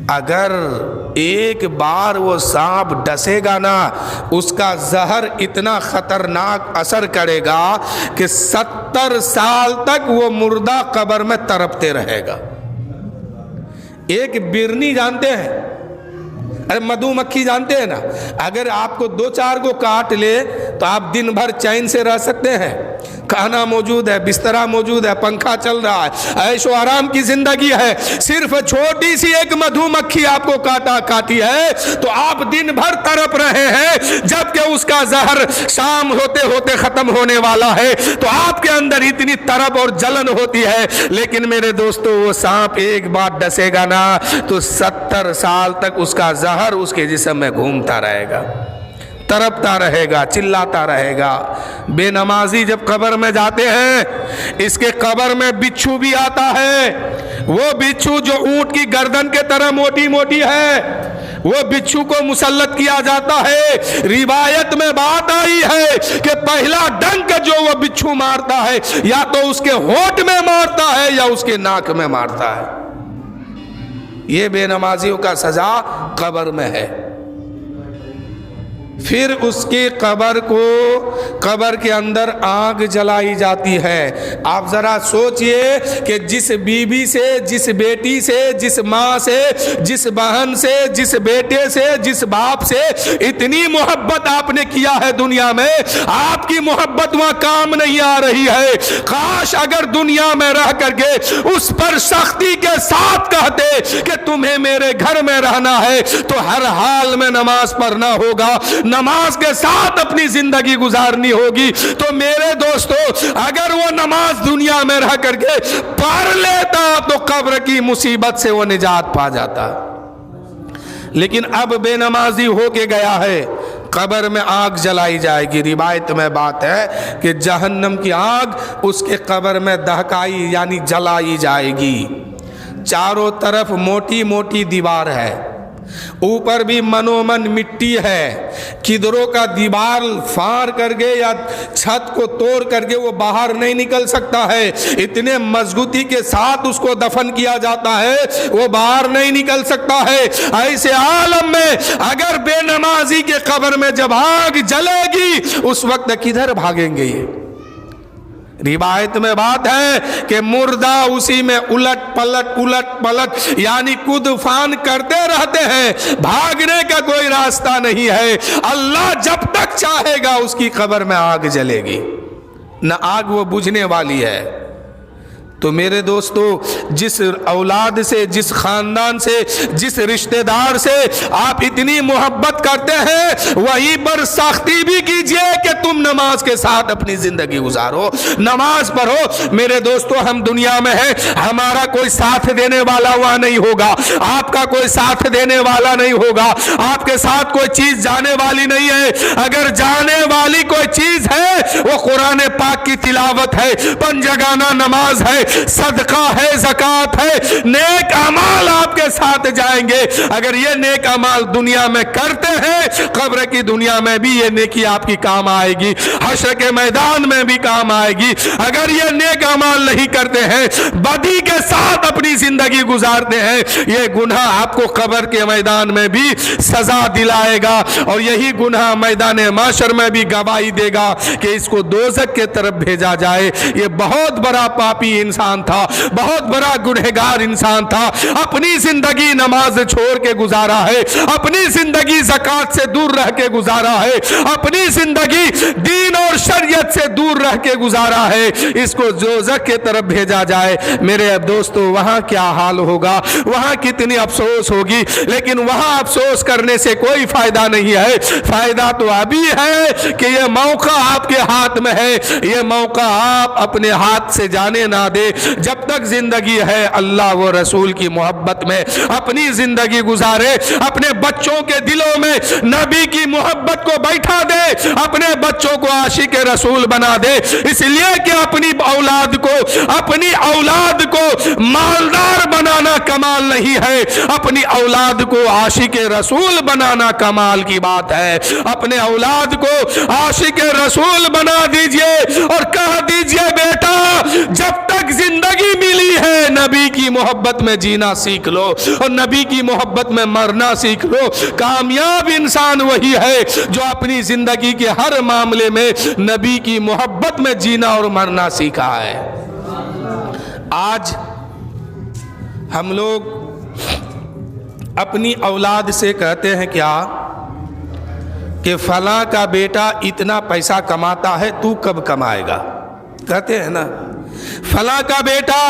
اگر ایک بار وہ سانپ ڈسے گا نا، اس کا زہر اتنا خطرناک اثر کرے گا کہ 70 سال تک وہ مردہ قبر میں تڑپتے رہے گا۔ ایک برنی جانتے ہیں، ارے مدھو مکھی جانتے ہیں نا، اگر آپ کو 2-4 کو کاٹ لے تو آپ دن بھر چین سے رہ سکتے ہیں، کھانا موجود ہے، بسترا موجود ہے، پنکھا چل رہا ہے، عیش و آرام کی زندگی ہے، صرف چھوٹی سی ایک مدھو مکھی آپ کو کاٹی ہے تو آپ دن بھر تڑپ رہے ہیں، جبکہ اس کا زہر شام ہوتے ہوتے ختم ہونے والا ہے، تو آپ کے اندر اتنی تڑپ اور جلن ہوتی ہے۔ لیکن میرے دوستو وہ سانپ ایک بار ڈسے گا نا تو 70 سال تک اس کا زہر اس کے جسم میں گھومتا رہے گا، تڑپتا رہے گا، چلاتا رہے گا۔ بے نمازی جب قبر میں جاتے ہیں، اس کے قبر میں بچھو بھی آتا ہے، وہ بچھو جو اونٹ کی گردن کے طرح موٹی موٹی ہے، وہ بچھو کو مسلط کیا جاتا ہے۔ روایت میں بات آئی ہے کہ پہلا ڈنک جو وہ بچھو مارتا ہے یا تو اس کے ہونٹ میں مارتا ہے یا اس کے ناک میں مارتا ہے۔ یہ بے نمازیوں کا سزا قبر میں ہے۔ پھر اس کی قبر کے اندر آگ جلائی جاتی ہے۔ آپ ذرا سوچئے کہ جس بیوی سے، جس بیٹی سے، جس ماں سے، جس بہن سے، جس بیٹے سے، جس باپ سے اتنی محبت آپ نے کیا ہے دنیا میں، آپ کی محبت وہاں کام نہیں آ رہی ہے۔ کاش اگر دنیا میں رہ کر کے اس پر سختی کے ساتھ کہتے کہ تمہیں میرے گھر میں رہنا ہے تو ہر حال میں نماز پڑھنا ہوگا، نماز کے ساتھ اپنی زندگی گزارنی ہوگی، تو میرے دوستو اگر وہ نماز دنیا میں رہ کر کے پڑھ لیتا تو قبر کی مصیبت سے وہ نجات پا جاتا۔ لیکن اب بے نمازی ہو کے گیا ہے، قبر میں آگ جلائی جائے گی۔ روایت میں بات ہے کہ جہنم کی آگ اس کے قبر میں دہکائی یعنی جلائی جائے گی۔ چاروں طرف موٹی موٹی دیوار ہے، اوپر بھی منومن مٹی ہے، کدروں کا دیوار فار کر کے یا چھت کو توڑ کر کے وہ باہر نہیں نکل سکتا ہے، اتنے مضبوطی کے ساتھ اس کو دفن کیا جاتا ہے، وہ باہر نہیں نکل سکتا ہے۔ ایسے عالم میں اگر بے نمازی کے قبر میں جب آگ جلے گی اس وقت کدھر بھاگیں گے یہ؟ روایت میں بات ہے کہ مردہ اسی میں الٹ پلٹ یعنی کود فان کرتے رہتے ہیں، بھاگنے کا کوئی راستہ نہیں ہے۔ اللہ جب تک چاہے گا اس کی قبر میں آگ جلے گی، نہ آگ وہ بجھنے والی ہے۔ تو میرے دوستو جس اولاد سے، جس خاندان سے، جس رشتہ دار سے آپ اتنی محبت کرتے ہیں وہیں پر سختی بھی کیجئے کہ تم نماز کے ساتھ اپنی زندگی گزارو، نماز پڑھو۔ میرے دوستو ہم دنیا میں ہیں، ہمارا کوئی ساتھ دینے والا وہاں نہیں ہوگا، آپ کا کوئی ساتھ دینے والا نہیں ہوگا، آپ کے ساتھ کوئی چیز جانے والی نہیں ہے۔ اگر جانے والی کوئی چیز ہے وہ قرآن پاک کی تلاوت ہے، پنجگانہ نماز ہے، صدقہ ہے، زکوٰۃ ہے، نیک اعمال آپ کے ساتھ جائیں گے۔ اگر یہ نیک اعمال دنیا میں کرتے ہیں قبر کی دنیا میں بھی یہ نیکی آپ کی کام آئے گی، حشر کے میدان میں بھی کام آئے گی۔ اگر یہ نیک اعمال نہیں کرتے ہیں، بدی کے ساتھ اپنی زندگی گزارتے ہیں، یہ گناہ آپ کو قبر کے میدان میں بھی سزا دلائے گا، اور یہی گناہ میدان محشر میں بھی گواہی دے گا کہ اس کو دوزخ کے طرف بھیجا جائے۔ یہ بہت بڑا پاپی انسان تھا، بہت بڑا گنہگار انسان تھا، اپنی زندگی نماز چھوڑ کے گزارا ہے، اپنی زندگی زکوٰۃ سے دور رہ کے گزارا ہے، اپنی زندگی دین اور شریعت سے دور رہ کے گزارا ہے، اس کو دوزخ کے طرف بھیجا جائے۔ میرے دوستو وہاں کیا حال ہوگا، وہاں کتنی افسوس ہوگی، لیکن وہاں افسوس کرنے سے کوئی فائدہ نہیں ہے۔ فائدہ تو ابھی ہے کہ یہ موقع آپ کے ہاتھ میں ہے، یہ موقع آپ اپنے ہاتھ سے جانے نہ دے۔ جب تک زندگی ہے اللہ و رسول کی محبت میں اپنی زندگی گزارے، اپنے بچوں کے دلوں میں نبی کی محبت کو بیٹھا دے، اپنے بچوں کو عاشق رسول بنا دے، اس لیے کہ اپنی اولاد کو مالدار بنانا کمال نہیں ہے، اپنی اولاد کو عاشق رسول بنانا کمال کی بات ہے۔ اپنے اولاد کو عاشق رسول بنا دیجئے اور کہہ دیجئے بیٹا جب تک जिंदगी मिली है, नबी की मोहब्बत में जीना सीख लो और नबी की मोहब्बत में मरना सीख लो। कामयाब इंसान वही है जो अपनी जिंदगी के हर मामले में नबी की मोहब्बत में जीना और मरना सीखा है। आज हम लोग अपनी औलाद से कहते हैं क्या कि फलां का बेटा इतना पैसा कमाता है, तू कब कमाएगा? कहते हैं ना, फलां का बेटा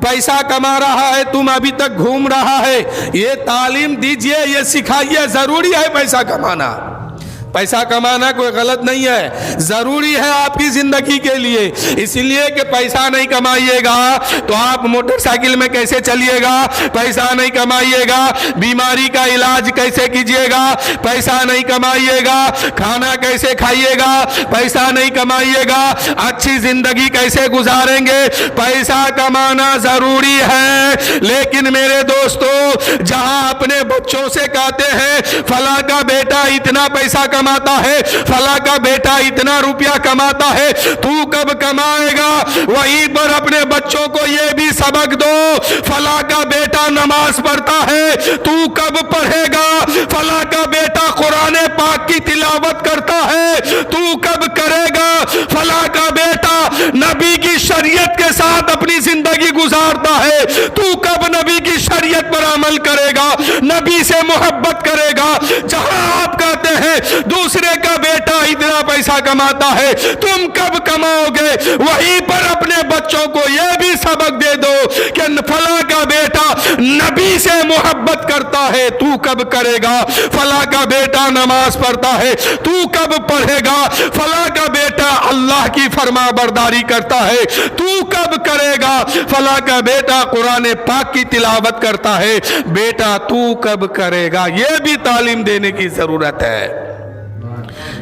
पैसा कमा रहा है, तुम अभी तक घूम रहा है। ये तालीम दीजिए, ये सिखाइए। जरूरी है पैसा कमाना, पैसा कमाना कोई गलत नहीं है, जरूरी है आपकी जिंदगी के लिए। इसलिए कि पैसा नहीं कमाइएगा तो आप मोटरसाइकिल में कैसे चलिएगा? पैसा नहीं कमाइएगा, बीमारी का इलाज कैसे कीजिएगा? पैसा नहीं कमाइएगा, खाना कैसे खाइएगा? पैसा नहीं कमाइएगा, अच्छी जिंदगी कैसे गुजारेंगे? पैसा कमाना जरूरी है। लेकिन मेरे दोस्तों, जहां अपने बच्चों से कहते हैं फला का बेटा इतना पैसा कमाता है, फला का बेटा इतना रुपया कमाता है, तू कब कमाएगा? वहीं पर अपने बच्चों को यह भी सबक दो, फला का बेटा नमाज पढ़ता है, तू कब पढ़ेगा? फला का बेटा कुरान पाक की तिलावत करता है, तू कब करेगा? फला का बेटा नबी की शरीयत के साथ अपनी जिंदगी गुजारता है, तू कब नबी की शरीयत पर अमल करेगा, नबी से मोहब्बत करेगा? जहां आप कहते हैं दूसरे का बेटा इतना पैसा कमाता है, तुम कब कमाओगे? वहीं पर अपने बच्चों को यह भी सबक दे दो कि फला का बेटा नबी से मोहब्बत करता है, तू कब करेगा? फला का बेटा नमाज पढ़ता है, तू कब पढ़ेगा? फला का बेटा अल्लाह की फरमाबरदारी करता है, तू कब करेगा? फला का बेटा कुरान पाक की तिलावत करता है, बेटा तू कब करेगा? यह भी तालीम देने की जरूरत है।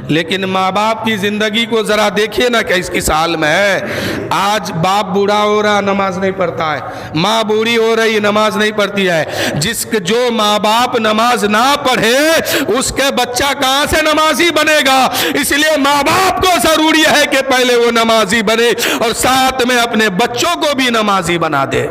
लेकिन माँ बाप की जिंदगी को जरा देखिए ना, कि इसकी साल में है। आज बाप बूढ़ा हो रहा, नमाज नहीं पढ़ता है, माँ बूढ़ी हो रही, नमाज नहीं पढ़ती है। जो माँ बाप नमाज ना पढ़े उसके बच्चा कहाँ से नमाजी बनेगा? इसलिए माँ बाप को जरूरी है कि पहले वो नमाजी बने और साथ में अपने बच्चों को भी नमाजी बना दे।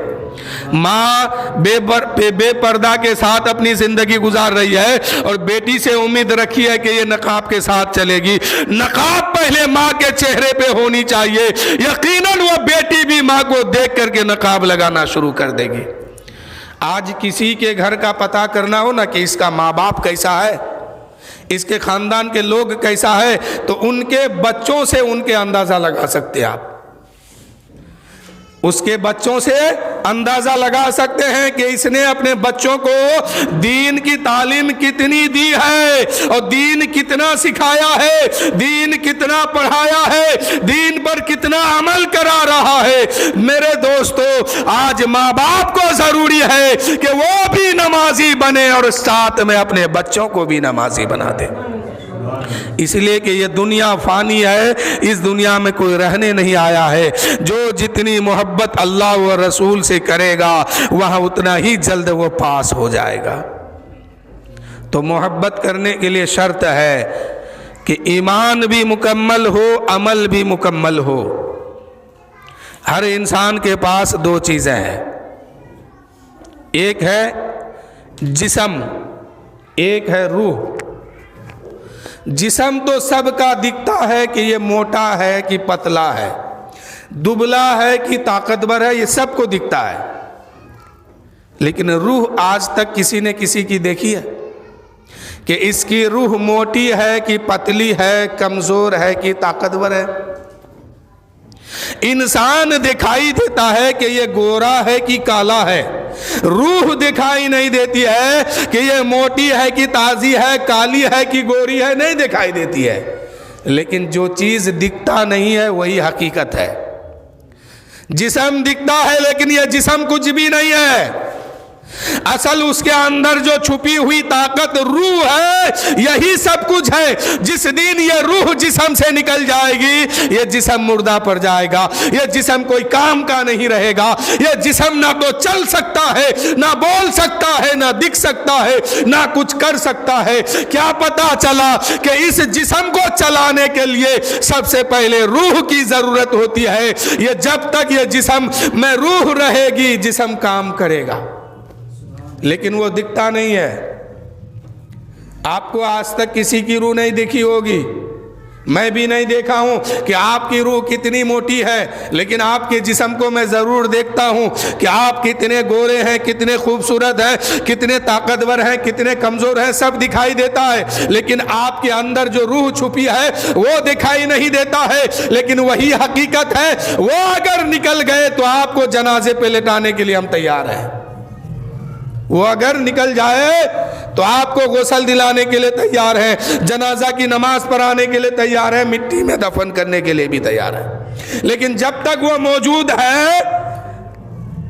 माँ बेपर्दा के साथ अपनी जिंदगी गुजार रही है और बेटी से उम्मीद रखी है कि ये नकाब के साथ चलेगी। नकाब पहले माँ के चेहरे पे होनी चाहिए, यकीनन वो बेटी भी माँ को देख करके नकाब लगाना शुरू कर देगी। आज किसी के घर का पता करना हो ना कि इसका माँ बाप कैसा है, इसके खानदान के लोग कैसा है, तो उनके बच्चों से उनके अंदाजा लगा सकते हैं आप। उसके बच्चों से अंदाजा लगा सकते हैं कि इसने अपने बच्चों को दीन की तालीम कितनी दी है और दीन कितना सिखाया है, दीन कितना पढ़ाया है, दीन पर कितना अमल करा रहा है। मेरे दोस्तों, आज माँ बाप को जरूरी है कि वो भी नमाजी बने और साथ में अपने बच्चों को भी नमाजी बना दे। इसलिए कि ये दुनिया फानी है, इस दुनिया में कोई रहने नहीं आया है। जो जितनी मोहब्बत अल्लाह व रसूल से करेगा वह उतना ही जल्द वो पास हो जाएगा। तो मोहब्बत करने के लिए शर्त है कि ईमान भी मुकम्मल हो, अमल भी मुकम्मल हो। हर इंसान के पास दो चीज़ें हैं, एक है जिस्म, एक है रूह। जिस्म तो सबका दिखता है कि ये मोटा है कि पतला है, दुबला है कि ताकतवर है, ये सबको दिखता है। लेकिन रूह आज तक किसी ने किसी की देखी है कि इसकी रूह मोटी है कि पतली है, कमजोर है कि ताकतवर है? इंसान दिखाई देता है कि ये गोरा है कि काला है, रूह दिखाई नहीं देती है कि ये मोटी है कि ताजी है, काली है कि गोरी है, नहीं दिखाई देती है। लेकिन जो चीज दिखता नहीं है वही हकीकत है। जिस्म दिखता है लेकिन ये जिस्म कुछ भी नहीं है। असल उसके अंदर जो छुपी हुई ताकत रूह है, यही सब कुछ है। जिस दिन ये रूह जिस्म से निकल जाएगी, ये जिस्म मुर्दा पड़ जाएगा, ये जिस्म कोई काम का नहीं रहेगा, ये जिस्म ना तो चल सकता है, ना बोल सकता है, ना दिख सकता है, ना कुछ कर सकता है। क्या पता चला कि इस जिस्म को चलाने के लिए सबसे पहले रूह की जरूरत होती है। ये जब तक ये जिस्म में रूह रहेगी, जिस्म काम करेगा, लेकिन वो दिखता नहीं है। आपको आज तक किसी की रूह नहीं दिखी होगी, मैं भी नहीं देखा हूं कि आपकी रूह कितनी मोटी है, लेकिन आपके जिस्म को मैं जरूर देखता हूं कि आप कितने गोरे हैं, कितने खूबसूरत हैं, कितने ताकतवर हैं, कितने कमजोर हैं, सब दिखाई देता है। लेकिन आपके अंदर जो रूह छुपी है वो दिखाई नहीं देता है। लेकिन वही हकीकत है, वो अगर निकल गए तो आपको जनाजे पे लेटाने के लिए हम तैयार हैं। वो अगर निकल जाए तो आपको गुस्ल दिलाने के लिए तैयार है, जनाजा की नमाज पढ़ाने के लिए तैयार है, मिट्टी में दफन करने के लिए भी तैयार है। लेकिन जब तक वो मौजूद है,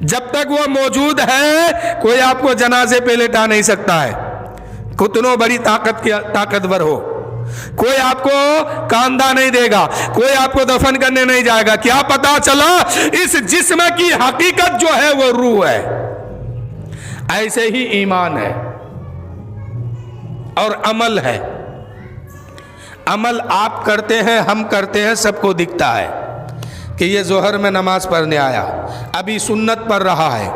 जब तक वो मौजूद है, कोई आपको जनाजे पे लेटा नहीं सकता है, कितनो बड़ी ताकतवर हो। कोई आपको कांधा नहीं देगा, कोई आपको दफन करने नहीं जाएगा। क्या पता चला? इस जिस्म की हकीकत जो है वो रूह है। ऐसे ही ईमान है और अमल है। अमल आप करते हैं, हम करते हैं, सबको दिखता है कि ये जोहर में नमाज पढ़ने आया, अभी सुन्नत पढ़ रहा है,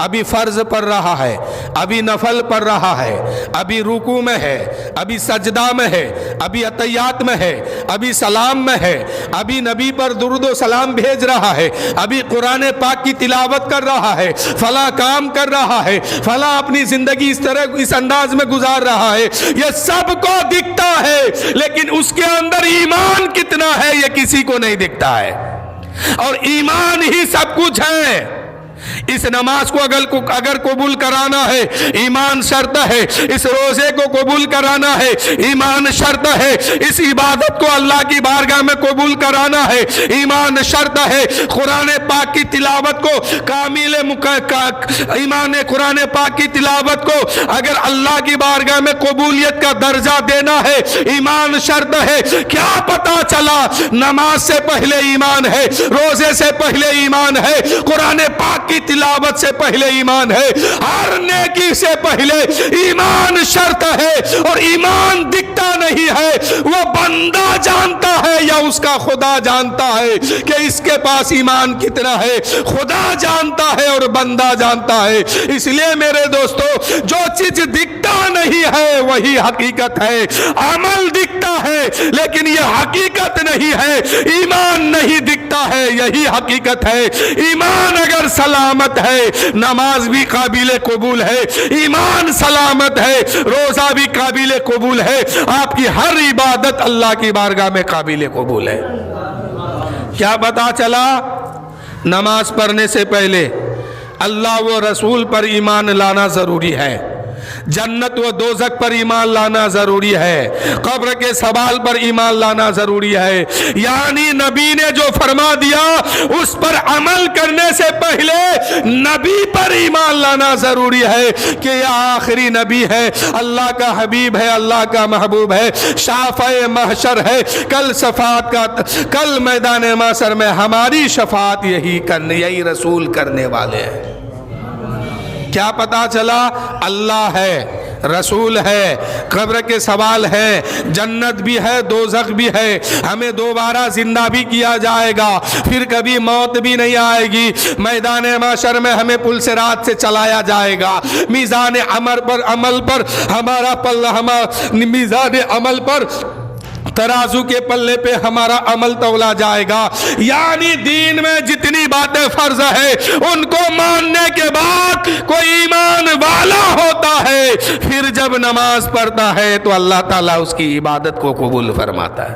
अभी फर्ज पढ़ रहा है, अभी नफल पढ़ रहा है, अभी रुकू में है, अभी सजदा में है, अभी अतैयात में है, अभी सलाम में है, अभी नबी पर दुरूद व सलाम भेज रहा है, अभी कुरान पाक की तिलावत कर रहा है, फला काम कर रहा है, फला अपनी जिंदगी इस तरह इस अंदाज में गुजार रहा है। ये सबको दिखता है, लेकिन उसके अंदर ईमान कितना है ये किसी को नहीं दिखता है। और ईमान ही सब कुछ है। इस नमाज को अगर कबूल कराना है, ईमान शर्त है। इस रोजे को कबूल कराना है, ईमान शर्त है। इस इबादत को अल्लाह की बारगाह में कबूल कराना है, ईमान शर्त है। कुरान पाक की तिलावत को ईमान कुरान पाक की तिलावत को अगर अल्लाह की बारगाह में कबूलियत का दर्जा देना है, ईमान शर्त है। क्या पता चला? नमाज से पहले ईमान है, रोजे से पहले ईमान है, कुरान पाक की तिलावत से पहले ईमान है, हर नेकी से पहले ईमान शर्त है। और ईमान दिखता नहीं है, वो बंदा जानता है या उसका खुदा जानता है कि इसके पास ईमान कितना है। खुदा जानता है और बंदा जानता है। इसलिए मेरे दोस्तों, जो चीज दिखता नहीं है वही हकीकत है। अमल दिखता है लेकिन यह हकीकत नहीं है। ईमान नहीं दिखता है, यही हकीकत है। ईमान अगर सलामत है, नमाज भी काबिल कबूल है। ईमान सलामत है, रोजा भी काबिल कबूल है। आपकी हर इबादत अल्लाह की बारगाह में काबिल कबूल है। क्या पता चला? नमाज पढ़ने से पहले अल्लाह व रसूल पर ईमान लाना जरूरी है, जन्नत व दोज़ख पर ईमान लाना जरूरी है, कब्र के सवाल पर ईमान लाना जरूरी है। यानी नबी ने जो फरमा दिया उस पर अमल करने से पहले नबी पर ईमान लाना जरूरी है कि यह आखिरी नबी है, अल्लाह का हबीब है, अल्लाह का महबूब है, शाफ़े महशर है। कल शफात का, कल मैदान महशर में हमारी शफात यही रसूल करने वाले हैं। क्या पता चला? अल्लाह है, रसूल है, कब्र के सवाल है, जन्नत भी है, दोज़ख भी है, हमें दोबारा जिंदा भी किया जाएगा, फिर कभी मौत भी नहीं आएगी। मैदान महशर में हमें पुल से रात से चलाया जाएगा। मीज़ान अमल पर मीज़ान अमल पर तराजू के पल्ले पे हमारा अमल तौला जाएगा। यानी दीन में जितनी बातें फर्ज है उनको मानने के बाद कोई ईमान वाला होता है, फिर जब नमाज पढ़ता है तो अल्लाह ताला उसकी इबादत को कबूल फरमाता है।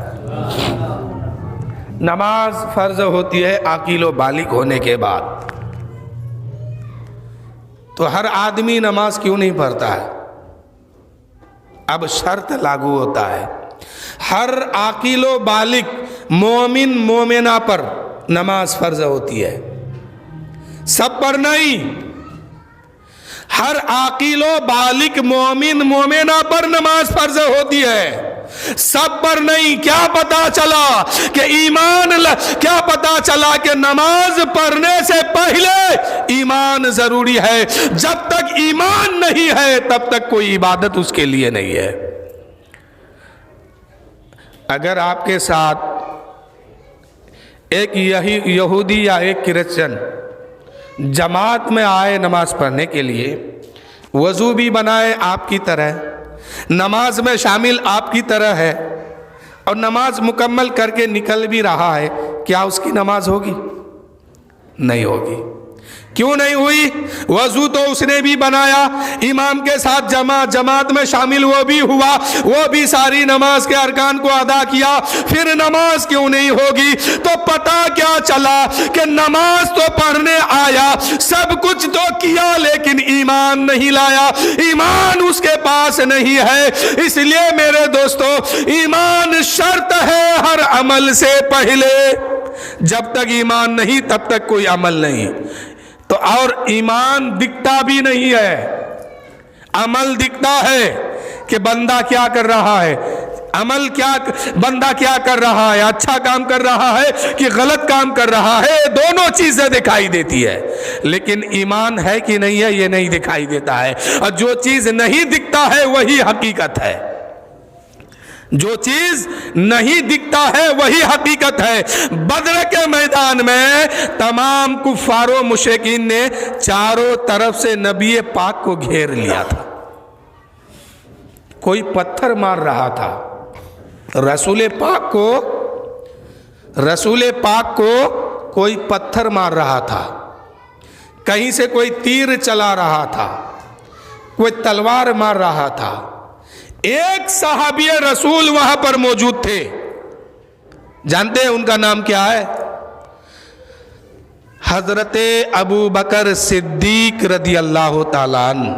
नमाज फर्ज होती है आकिलो बालिग होने के बाद। तो हर आदमी नमाज क्यों नहीं पढ़ता है? अब शर्त लागू होता है, हर आकिलो बालिग मोमिन मोमिना पर नमाज फर्ज होती है, सब पर नहीं। ہر عاقل و بالغ مومن مومنہ پر نماز فرض ہوتی ہے، سب پر نہیں۔ کیا پتا چلا کہ کیا پتا چلا کہ نماز پڑھنے سے پہلے ایمان ضروری ہے۔ جب تک ایمان نہیں ہے تب تک کوئی عبادت اس کے لیے نہیں ہے۔ اگر آپ کے ساتھ ایک یہودی یا ایک کرسچن جماعت میں آئے نماز پڑھنے کے لیے، وضو بھی بنائے آپ کی طرح، نماز میں شامل آپ کی طرح ہے، اور نماز مکمل کر کے نکل بھی رہا ہے، کیا اس کی نماز ہوگی؟ نہیں ہوگی۔ کیوں نہیں ہوئی؟ وضو تو اس نے بھی بنایا، امام کے ساتھ جماعت میں شامل وہ بھی ہوا، وہ بھی ساری نماز کے ارکان کو ادا کیا، پھر نماز کیوں نہیں ہوگی؟ تو پتہ کیا چلا کہ نماز تو پڑھنے آیا، سب کچھ تو کیا، لیکن ایمان نہیں لایا، ایمان اس کے پاس نہیں ہے۔ اس لیے میرے دوستو، ایمان شرط ہے ہر عمل سے پہلے۔ جب تک ایمان نہیں تب تک کوئی عمل نہیں۔ تو اور ایمان دکھتا بھی نہیں ہے، عمل دکھتا ہے کہ بندہ کیا کر رہا ہے، بندہ کیا کر رہا ہے، اچھا کام کر رہا ہے کہ غلط کام کر رہا ہے، دونوں چیزیں دکھائی دیتی ہے، لیکن ایمان ہے کہ نہیں ہے یہ نہیں دکھائی دیتا ہے۔ اور جو چیز نہیں دکھتا ہے وہی حقیقت ہے، جو چیز نہیں دکھتا ہے وہی حقیقت ہے۔ بدر کے میدان میں تمام کفار و مشرکین نے چاروں طرف سے نبی پاک کو گھیر لیا تھا، کوئی پتھر مار رہا تھا، رسول پاک کو کوئی پتھر مار رہا تھا، کہیں سے کوئی تیر چلا رہا تھا، کوئی تلوار مار رہا تھا۔ ایک صحابی رسول وہاں پر موجود تھے، جانتے ہیں ان کا نام کیا ہے؟ حضرت ابو بکر صدیق رضی اللہ تعالیٰ عنہ۔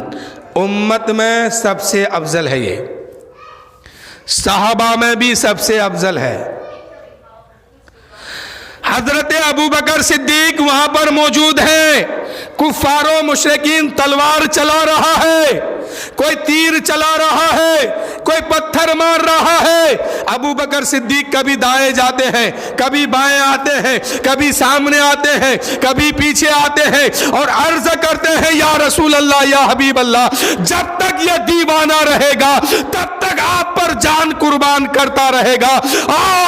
امت میں سب سے افضل ہے، یہ صحابہ میں بھی سب سے افضل ہے۔ حضرت ابو بکر صدیق وہاں پر موجود ہیں، کفار و مشرکین تلوار چلا رہا ہے، کوئی تیر چلا رہا ہے، کوئی پتھر مار رہا ہے۔ ابو بکر صدیق کبھی دائیں جاتے ہیں، کبھی بائیں آتے ہیں، کبھی سامنے آتے ہیں، کبھی پیچھے آتے ہیں، اور عرض کرتے ہیں یا رسول اللہ، یا حبیب اللہ، جب تک یہ دیوانہ رہے گا تب تک آپ پر جان قربان کرتا رہے گا۔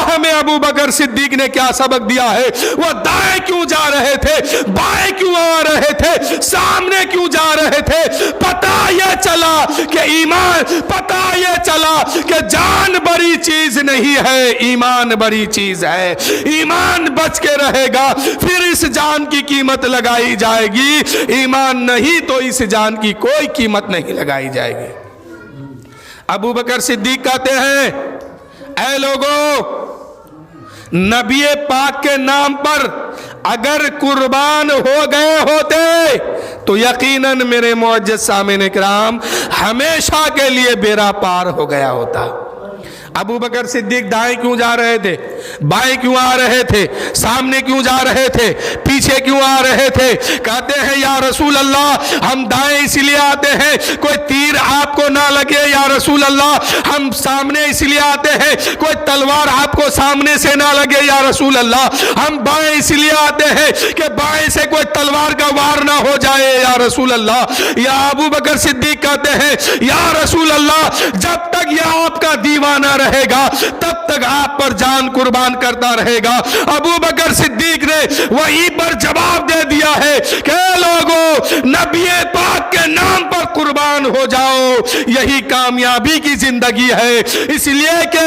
ہمیں ابو بکر صدیق نے کیا سبق دیا ہے؟ وہ دائیں کیوں جا رہے تھے، بائیں کیوں آ رہے تھے، سامنے کیوں جا رہے تھے؟ پتہ یہ چلا کہ پتہ یہ چلا کہ جان بڑی چیز نہیں ہے، ایمان بڑی چیز ہے۔ ایمان بچ کے رہے گا پھر اس جان کی قیمت لگائی جائے گی، ایمان نہیں تو اس جان کی کوئی قیمت نہیں لگائی جائے گی۔ ابو بکر صدیق کہتے ہیں، اے لوگو، نبی پاک کے نام پر اگر قربان ہو گئے ہوتے تو یقیناً میرے معزز سامعین کرام ہمیشہ کے لیے بیڑا پار ہو گیا ہوتا۔ ابو بکر صدیق دائیں کیوں جا رہے تھے، بائیں کیوں آ رہے تھے، سامنے کیوں جا رہے تھے، پیچھے کیوں آ رہے تھے؟ کہتے ہیں یا رسول اللہ، ہم دائیں اس لیے آتے ہیں کوئی تیر آپ کو نہ لگے، یا رسول اللہ ہم سامنے اس لیے آتے ہیں کوئی تلوار آپ کو سامنے سے نہ لگے، یا رسول اللہ ہم بائیں اس لیے آتے ہیں کہ بائیں سے کوئی تلوار کا وار نہ ہو جائے، یا رسول اللہ۔ یا ابو بکر صدیق کہتے ہیں یا رسول اللہ، جب تک یہ آپ کا دیوانہ رہے گا تب تک آپ پر جان قربان کرتا رہے گا۔ ابو بکر صدیق نے وہی پر جواب دے دیا ہے کہ لوگوں، نبی پاک کے نام پر قربان ہو جاؤ، یہی کامیابی کی زندگی ہے۔ اس لیے کہ